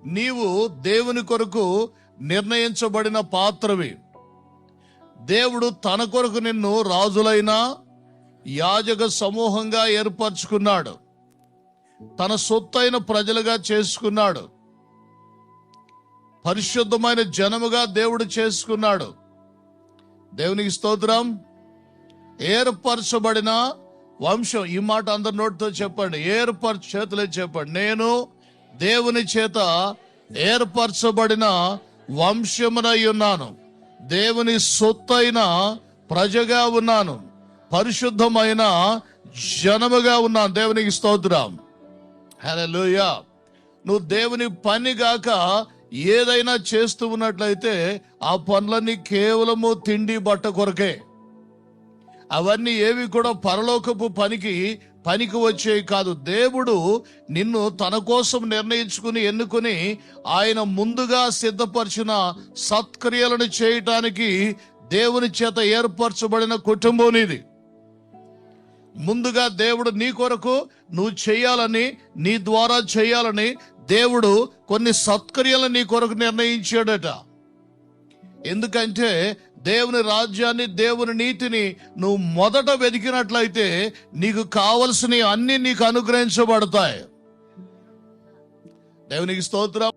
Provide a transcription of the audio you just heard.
నీవు దేవుని కొరకు నిర్ణయించబడిన పాత్రవి. దేవుడు తన కొరకు నిన్ను రాజులైన యాజక సమూహంగా ఏర్పరచుకున్నాడు. తన సొత్తైన ప్రజలుగా చేసుకున్నాడు. పరిశుద్ధమైన జనముగా దేవుడు చేసుకున్నాడు. దేవునికి స్తోత్రం. ఏర్పరచబడిన వంశం. ఈ మాట అందరి నోటితో చెప్పండి. చేతులే చెప్పండి. నేను దేవుని చేత ఏర్పరచబడిన వంశమునై ఉన్నాను. దేవుని సొత్తైన ప్రజగా ఉన్నాను. పరిశుద్ధమైన జనముగా ఉన్నాను. దేవునికి స్తోత్రం. హల్లెలూయా. నువ్వు దేవుని పని గాక ఏదైనా చేస్తూ ఉన్నట్లయితే ఆ పనులన్నీ కేవలము తిండి బట్ట కొరకే. అవన్నీ ఏవి కూడా పరలోకపు పనికి వచ్చేవి కాదు. దేవుడు నిన్ను తన కోసం నిర్ణయించుకుని ఎన్నుకుని ఆయన ముందుగా సిద్ధపరిచిన సత్క్రియలను చేయటానికి దేవుని చేత ఏర్పరచబడిన కుటుంబం నీది. ముందుగా దేవుడు నీ కొరకు నువ్వు చేయాలని, నీ ద్వారా చేయాలని దేవుడు కొన్ని సత్క్రియలను నీ కొరకు నిర్ణయించాడట. ఎందుకంటే దేవుని రాజ్యాన్ని, దేవుని నీతిని నువ్వు మొదట వెతికినట్లయితే నీకు కావలసినవి అన్ని నీకు అనుగ్రహించబడతాయి. దేవునికి స్తోత్రం.